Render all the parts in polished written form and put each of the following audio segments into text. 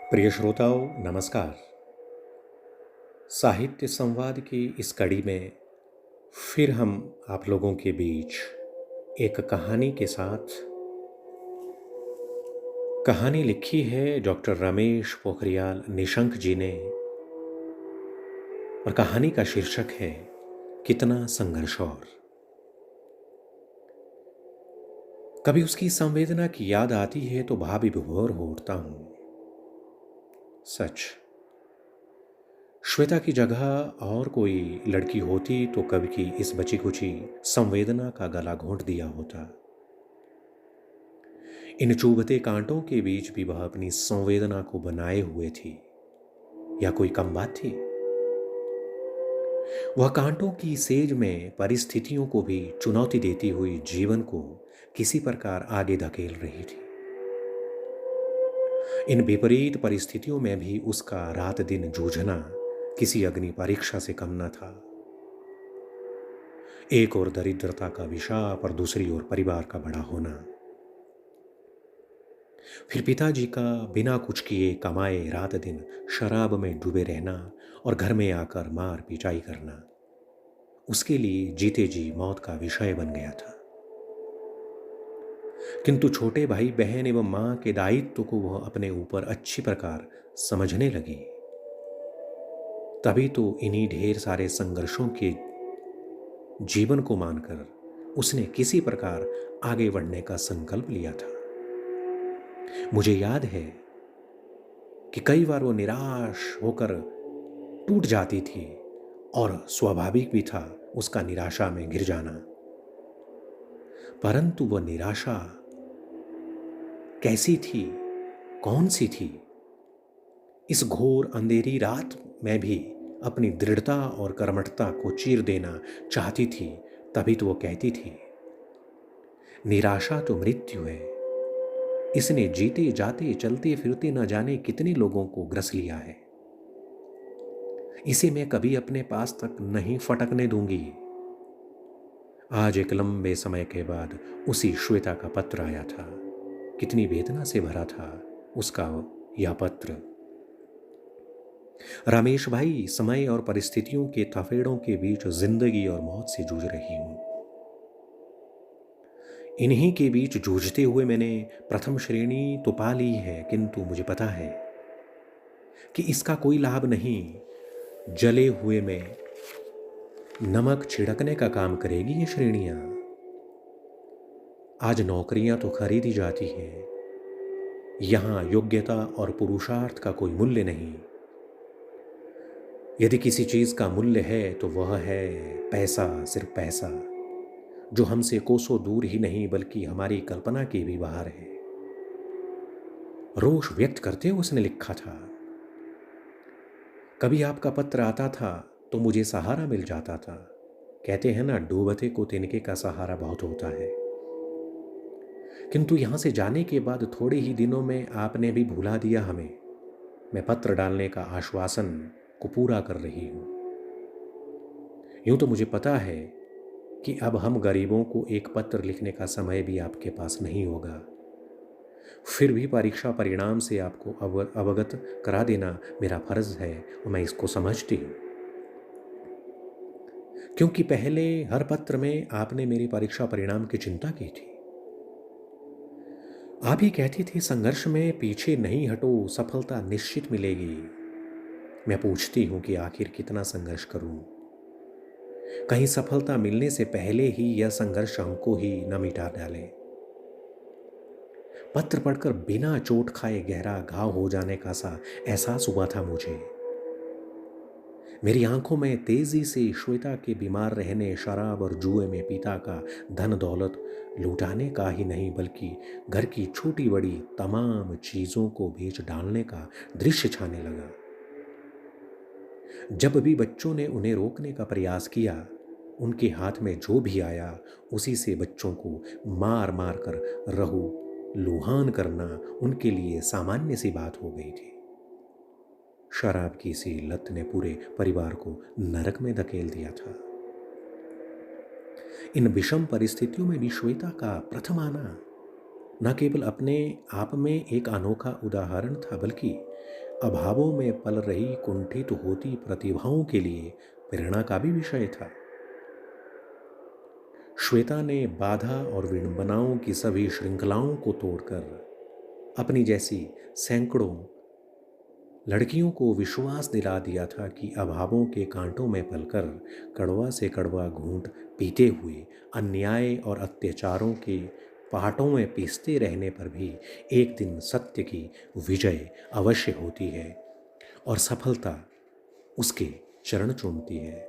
प्रिय श्रोताओं, नमस्कार। साहित्य संवाद की इस कड़ी में फिर हम आप लोगों के बीच एक कहानी के साथ। कहानी लिखी है डॉक्टर रमेश पोखरियाल निशंक जी ने और कहानी का शीर्षक है कितना संघर्ष। और कभी उसकी संवेदना की याद आती है तो भाव विभोर हो उठता हूं। सच, श्वेता की जगह और कोई लड़की होती तो कभी की इस बची कुची संवेदना का गला घोंट दिया होता। इन चुभते कांटों के बीच भी वह अपनी संवेदना को बनाए हुए थी। या कोई कम बात थी? वह कांटों की सेज में परिस्थितियों को भी चुनौती देती हुई जीवन को किसी प्रकार आगे धकेल रही थी। इन विपरीत परिस्थितियों में भी उसका रात दिन जूझना किसी अग्नि परीक्षा से कम न था। एक ओर दरिद्रता का विशाप और दूसरी ओर परिवार का बड़ा होना। फिर पिताजी का बिना कुछ किए कमाए रात दिन शराब में डूबे रहना और घर में आकर मार पिटाई करना उसके लिए जीते जी मौत का विषय बन गया था। किंतु छोटे भाई बहन एवं मां के दायित्व को वह अपने ऊपर अच्छी प्रकार समझने लगी। तभी तो इन्हीं ढेर सारे संघर्षों के जीवन को मानकर उसने किसी प्रकार आगे बढ़ने का संकल्प लिया था। मुझे याद है कि कई बार वो निराश होकर टूट जाती थी और स्वाभाविक भी था उसका निराशा में गिर जाना। परंतु वह निराशा कैसी थी, कौन सी थी? इस घोर अंधेरी रात में भी अपनी दृढ़ता और कर्मठता को चीर देना चाहती थी। तभी तो वो कहती थी, निराशा तो मृत्यु है, इसने जीते जाते चलते फिरते न जाने कितने लोगों को ग्रस लिया है। इसे मैं कभी अपने पास तक नहीं फटकने दूंगी। आज एक लंबे समय के बाद उसी श्वेता का पत्र आया था। कितनी वेदना से भरा था उसका यह पत्र। रमेश भाई, समय और परिस्थितियों के थपेड़ों के बीच जिंदगी और मौत से जूझ रही हूं। इन्हीं के बीच जूझते हुए मैंने प्रथम श्रेणी तो पा ली है, किंतु मुझे पता है कि इसका कोई लाभ नहीं। जले हुए में नमक छिड़कने का काम करेगी ये श्रेणियां। आज नौकरियां तो खरीदी जाती हैं, यहां योग्यता और पुरुषार्थ का कोई मूल्य नहीं। यदि किसी चीज का मूल्य है तो वह है पैसा, सिर्फ पैसा, जो हमसे कोसों दूर ही नहीं बल्कि हमारी कल्पना के भी बाहर है। रोष व्यक्त करते हुए उसने लिखा था, कभी आपका पत्र आता था तो मुझे सहारा मिल जाता था। कहते हैं ना, डूबते को तिनके का सहारा बहुत होता है। किंतु यहां से जाने के बाद थोड़े ही दिनों में आपने भी भुला दिया हमें। मैं पत्र डालने का आश्वासन को पूरा कर रही हूं। यूं तो मुझे पता है कि अब हम गरीबों को एक पत्र लिखने का समय भी आपके पास नहीं होगा। फिर भी परीक्षा परिणाम से आपको अवगत करा देना मेरा फर्ज है और मैं इसको समझती हूं, क्योंकि पहले हर पत्र में आपने मेरी परीक्षा परिणाम की चिंता की थी। आप ही कहती थी, संघर्ष में पीछे नहीं हटो, सफलता निश्चित मिलेगी। मैं पूछती हूं कि आखिर कितना संघर्ष करूं? कहीं सफलता मिलने से पहले ही यह संघर्ष हमको ही न मिटा डाले। पत्र पढ़कर बिना चोट खाए गहरा घाव हो जाने का सा एहसास हुआ था मुझे। मेरी आंखों में तेजी से श्वेता के बीमार रहने, शराब और जुए में पिता का धन दौलत लुटाने का ही नहीं बल्कि घर की छोटी बड़ी तमाम चीजों को बेच डालने का दृश्य छाने लगा। जब भी बच्चों ने उन्हें रोकने का प्रयास किया, उनके हाथ में जो भी आया उसी से बच्चों को मार मार कर रहू लुहान करना उनके लिए सामान्य सी बात हो गई थी। शराब की सी लत ने पूरे परिवार को नरक में धकेल दिया था। इन विषम परिस्थितियों में भी श्वेता का प्रथम आना, न केवल अपने आप में एक अनोखा उदाहरण था, बल्कि अभावों में पल रही कुंठित होती प्रतिभाओं के लिए प्रेरणा का भी विषय था। श्वेता ने बाधा और विडंबनाओं की सभी श्रृंखलाओं को तोड़कर अपनी जैसी सैकड़ों लड़कियों को विश्वास दिला दिया था कि अभावों के कांटों में पलकर कड़वा से कड़वा घूंट पीते हुए अन्याय और अत्याचारों के पहाड़ों में पीसते रहने पर भी एक दिन सत्य की विजय अवश्य होती है और सफलता उसके चरण चूमती है।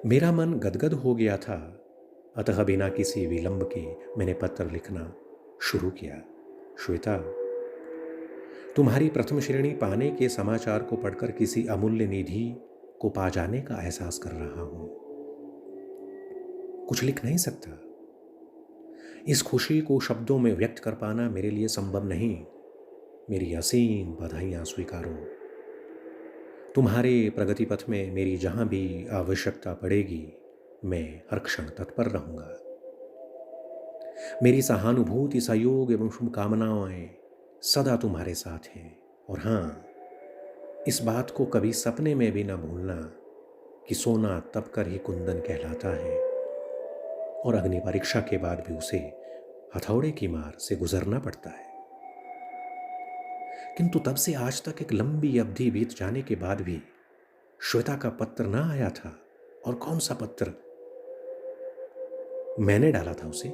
मेरा मन गदगद हो गया था, अतः बिना किसी विलंब के मैंने पत्र लिखना शुरू किया। श्वेता, तुम्हारी प्रथम श्रेणी पाने के समाचार को पढ़कर किसी अमूल्य निधि को पा जाने का एहसास कर रहा हूं। कुछ लिख नहीं सकता। इस खुशी को शब्दों में व्यक्त कर पाना मेरे लिए संभव नहीं। मेरी असीम बधाइयां स्वीकारो। तुम्हारे प्रगति पथ में मेरी जहां भी आवश्यकता पड़ेगी, मैं हर क्षण तत्पर रहूंगा। मेरी सहानुभूति, सहयोग एवं शुभकामनाएं सदा तुम्हारे साथ हैं। और हाँ, इस बात को कभी सपने में भी न भूलना कि सोना तप कर ही कुंदन कहलाता है और अग्नि परीक्षा के बाद भी उसे हथौड़े की मार से गुजरना पड़ता है। किंतु तब से आज तक एक लंबी अवधि बीत जाने के बाद भी श्वेता का पत्र ना आया था। और कौन सा पत्र मैंने डाला था उसे।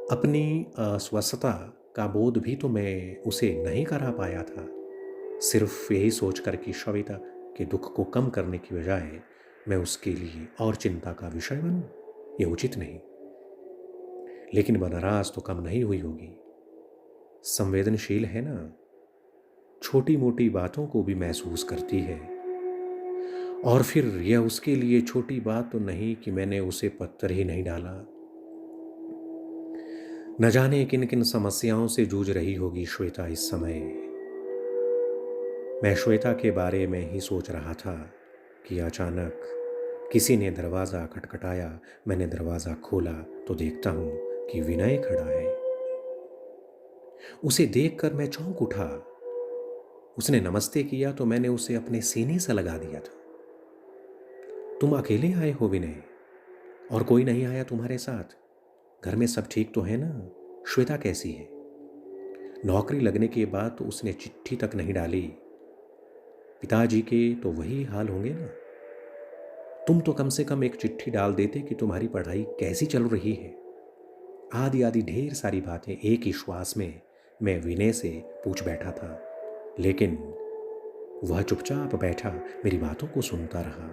अपनी अस्वस्थता का बोध भी तो मैं उसे नहीं करा पाया था, सिर्फ यही सोचकर कि श्वेता के दुख को कम करने की बजाय मैं उसके लिए और चिंता का विषय बनूं। यह उचित नहीं। लेकिन वह नाराज तो कम नहीं हुई होगी। संवेदनशील है ना, छोटी मोटी बातों को भी महसूस करती है। और फिर यह उसके लिए छोटी बात तो नहीं कि मैंने उसे पत्र ही नहीं डाला। न जाने किन किन समस्याओं से जूझ रही होगी श्वेता इस समय। मैं श्वेता के बारे में ही सोच रहा था कि अचानक किसी ने दरवाज़ा खटखटाया। मैंने दरवाज़ा खोला तो देखता हूं कि विनय खड़ा है। उसे देखकर मैं चौंक उठा। उसने नमस्ते किया तो मैंने उसे अपने सीने से लगा दिया था। तुम अकेले आए हो विनय? और कोई नहीं आया तुम्हारे साथ? घर में सब ठीक तो है ना? श्वेता कैसी है? नौकरी लगने के बाद तो उसने चिट्ठी तक नहीं डाली। पिताजी के तो वही हाल होंगे ना। तुम तो कम से कम एक चिट्ठी डाल देते कि तुम्हारी पढ़ाई कैसी चल रही है। आदि आदि ढेर सारी बातें एक ही श्वास में मैं विनय से पूछ बैठा था। लेकिन वह चुपचाप बैठा मेरी बातों को सुनता रहा।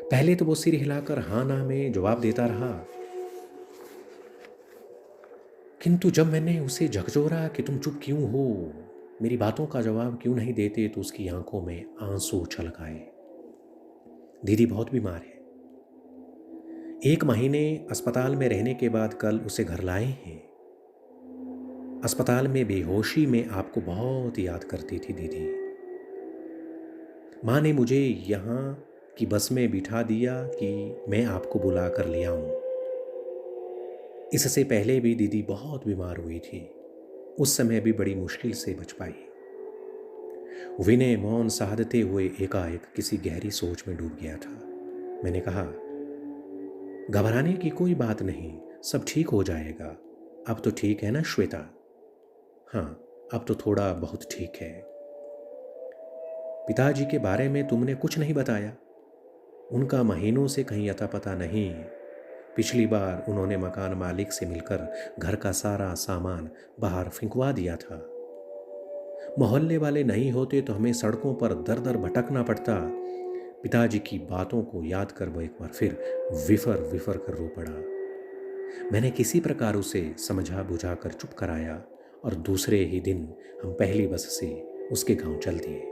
पहले तो वो सिर हिलाकर हाँ ना में जवाब देता रहा, किंतु जब मैंने उसे झकझोरा कि तुम चुप क्यों हो, मेरी बातों का जवाब क्यों नहीं देते, तो उसकी आंखों में आंसू छलक आए। दीदी बहुत बीमार है। 1 महीने अस्पताल में रहने के बाद कल उसे घर लाए हैं। अस्पताल में बेहोशी में आपको बहुत याद करती थी दीदी। माँ ने मुझे यहाँ की बस में बिठा दिया कि मैं आपको बुला कर ले आऊं। इससे पहले भी दीदी बहुत बीमार हुई थी। उस समय भी बड़ी मुश्किल से बच पाई। विनय मौन साधते हुए एकाएक किसी गहरी सोच में डूब गया था। मैंने कहा, घबराने की कोई बात नहीं, सब ठीक हो जाएगा। अब तो ठीक है ना श्वेता? हाँ, अब तो थोड़ा बहुत ठीक है। पिताजी के बारे में तुमने कुछ नहीं बताया? उनका महीनों से कहीं अता पता नहीं। पिछली बार उन्होंने मकान मालिक से मिलकर घर का सारा सामान बाहर फेंकवा दिया था। मोहल्ले वाले नहीं होते तो हमें सड़कों पर दर दर भटकना पड़ता। पिताजी की बातों को याद कर वह एक बार फिर विफर विफर कर रो पड़ा। मैंने किसी प्रकार उसे समझा बुझा कर चुप कराया और दूसरे ही दिन हम पहली बस से उसके गांव चल दिए।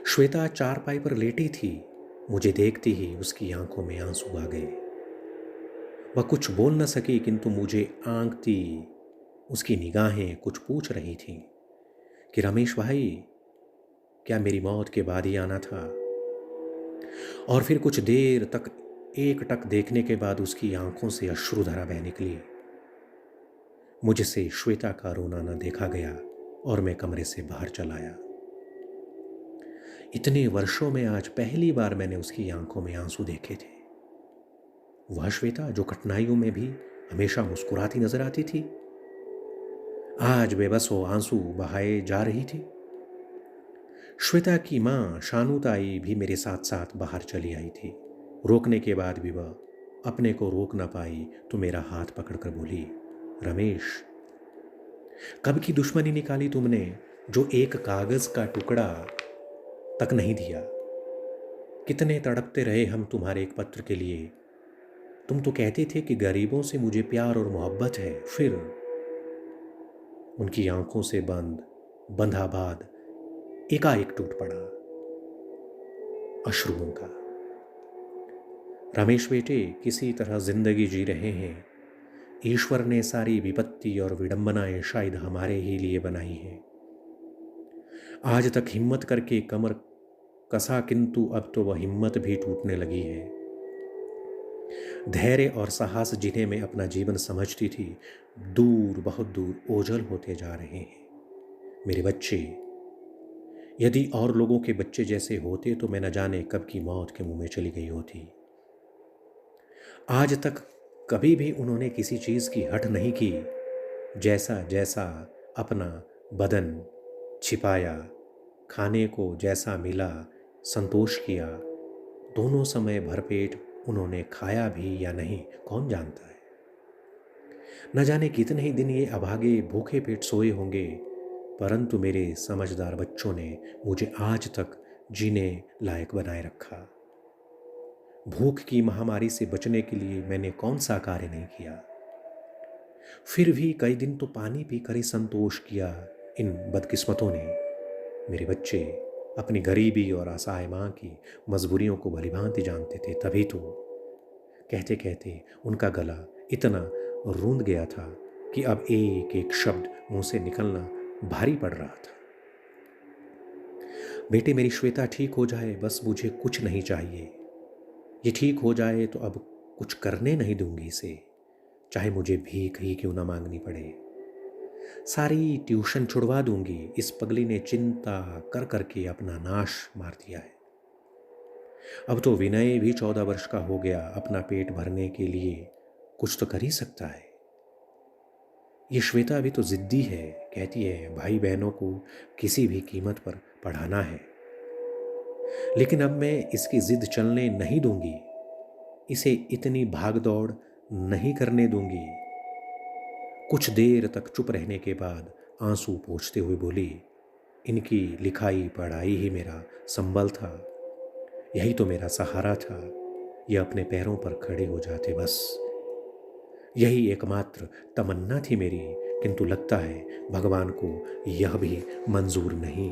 श्वेता चारपाई पर लेटी थी। मुझे देखते ही उसकी आंखों में आंसू आ गए। वह कुछ बोल न सकी, किंतु मुझे आंकती उसकी निगाहें कुछ पूछ रही थीं कि रमेश भाई, क्या मेरी मौत के बाद ही आना था? और फिर कुछ देर तक एकटक देखने के बाद उसकी आंखों से अश्रुधारा बह निकली। मुझसे श्वेता का रोना न देखा गया और मैं कमरे से बाहर चला आया। इतने वर्षों में आज पहली बार मैंने उसकी आंखों में आंसू देखे थे। वह श्वेता जो कठिनाइयों में भी हमेशा मुस्कुराती नजर आती थी, आज बेबस वो आंसू बहाए जा रही थी। श्वेता की मां शानुताई भी मेरे साथ साथ बाहर चली आई थी। रोकने के बाद भी वह अपने को रोक ना पाई तो मेरा हाथ पकड़कर बोली, रमेश, कब की दुश्मनी निकाली तुमने जो एक कागज का टुकड़ा तक नहीं दिया। कितने तड़पते रहे हम तुम्हारे एक पत्र के लिए। तुम तो कहते थे कि गरीबों से मुझे प्यार और मोहब्बत है। फिर उनकी आंखों से बंधा बाद एकाएक टूट पड़ा अश्रुओं का। रमेश बेटे, किसी तरह जिंदगी जी रहे हैं। ईश्वर ने सारी विपत्ति और विडंबनाएं शायद हमारे ही लिए बनाई हैं। आज तक हिम्मत करके कमर कसा, किंतु अब तो वह हिम्मत भी टूटने लगी है। धैर्य और साहस जिन्हें मैं अपना जीवन समझती थी, दूर, बहुत दूर ओझल होते जा रहे हैं। मेरे बच्चे यदि और लोगों के बच्चे जैसे होते तो मैं न जाने कब की मौत के मुंह में चली गई होती। आज तक कभी भी उन्होंने किसी चीज की हट नहीं की। जैसा जैसा अपना बदन छिपाया, खाने को जैसा मिला संतोष किया। दोनों समय भरपेट उन्होंने खाया भी या नहीं, कौन जानता है। न जाने कितने ही दिन ये अभागे भूखे पेट सोए होंगे, परंतु मेरे समझदार बच्चों ने मुझे आज तक जीने लायक बनाए रखा। भूख की महामारी से बचने के लिए मैंने कौन सा कार्य नहीं किया। फिर भी कई दिन तो पानी पीकर ही संतोष किया इन बदकिस्मतों ने। मेरे बच्चे अपनी गरीबी और असहाय माँ की मजबूरियों को भलीभांति जानते थे, तभी तो कहते कहते उनका गला इतना रूंध गया था कि अब एक एक शब्द मुंह से निकलना भारी पड़ रहा था। बेटे, मेरी श्वेता ठीक हो जाए, बस मुझे कुछ नहीं चाहिए। ये ठीक हो जाए तो अब कुछ करने नहीं दूंगी इसे, चाहे मुझे भीख ही क्यों ना मांगनी पड़े। सारी ट्यूशन छुड़वा दूंगी। इस पगली ने चिंता कर करके अपना नाश मार दिया है। अब तो विनय भी 14 वर्ष का हो गया, अपना पेट भरने के लिए कुछ तो कर ही सकता है। ये श्वेता भी तो जिद्दी है, कहती है भाई बहनों को किसी भी कीमत पर पढ़ाना है। लेकिन अब मैं इसकी जिद चलने नहीं दूंगी, इसे इतनी भागदौड़ नहीं करने दूंगी। कुछ देर तक चुप रहने के बाद आंसू पोंछते हुए बोली, इनकी लिखाई पढ़ाई ही मेरा संबल था, यही तो मेरा सहारा था। ये अपने पैरों पर खड़े हो जाते, बस यही एकमात्र तमन्ना थी मेरी, किंतु लगता है भगवान को यह भी मंजूर नहीं।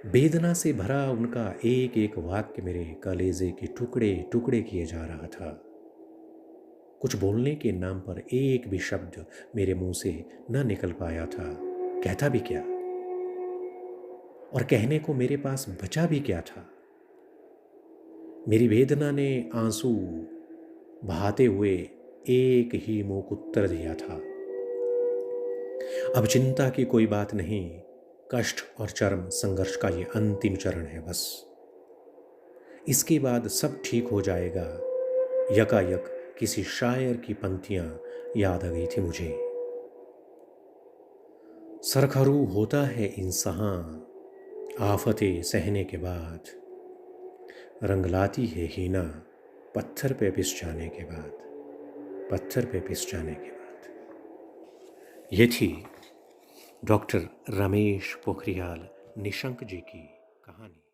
वेदना से भरा उनका एक एक वाक्य मेरे कलेजे के टुकड़े टुकड़े किए जा रहा था। कुछ बोलने के नाम पर एक भी शब्द मेरे मुंह से न निकल पाया था। कहता भी क्या और कहने को मेरे पास बचा भी क्या था। मेरी वेदना ने आंसू बहाते हुए एक ही मूक उत्तर दिया था, अब चिंता की कोई बात नहीं। कष्ट और चरम संघर्ष का ये अंतिम चरण है, बस इसके बाद सब ठीक हो जाएगा। यकायक किसी शायर की पंक्तियां याद आ गई थी मुझे। सरखरू होता है इंसान आफतें सहने के बाद, रंग लाती है हीना पत्थर पे पिस जाने के बाद, पत्थर पे पिस जाने के बाद। ये थी डॉक्टर रमेश पोखरियाल निशंक जी की कहानी।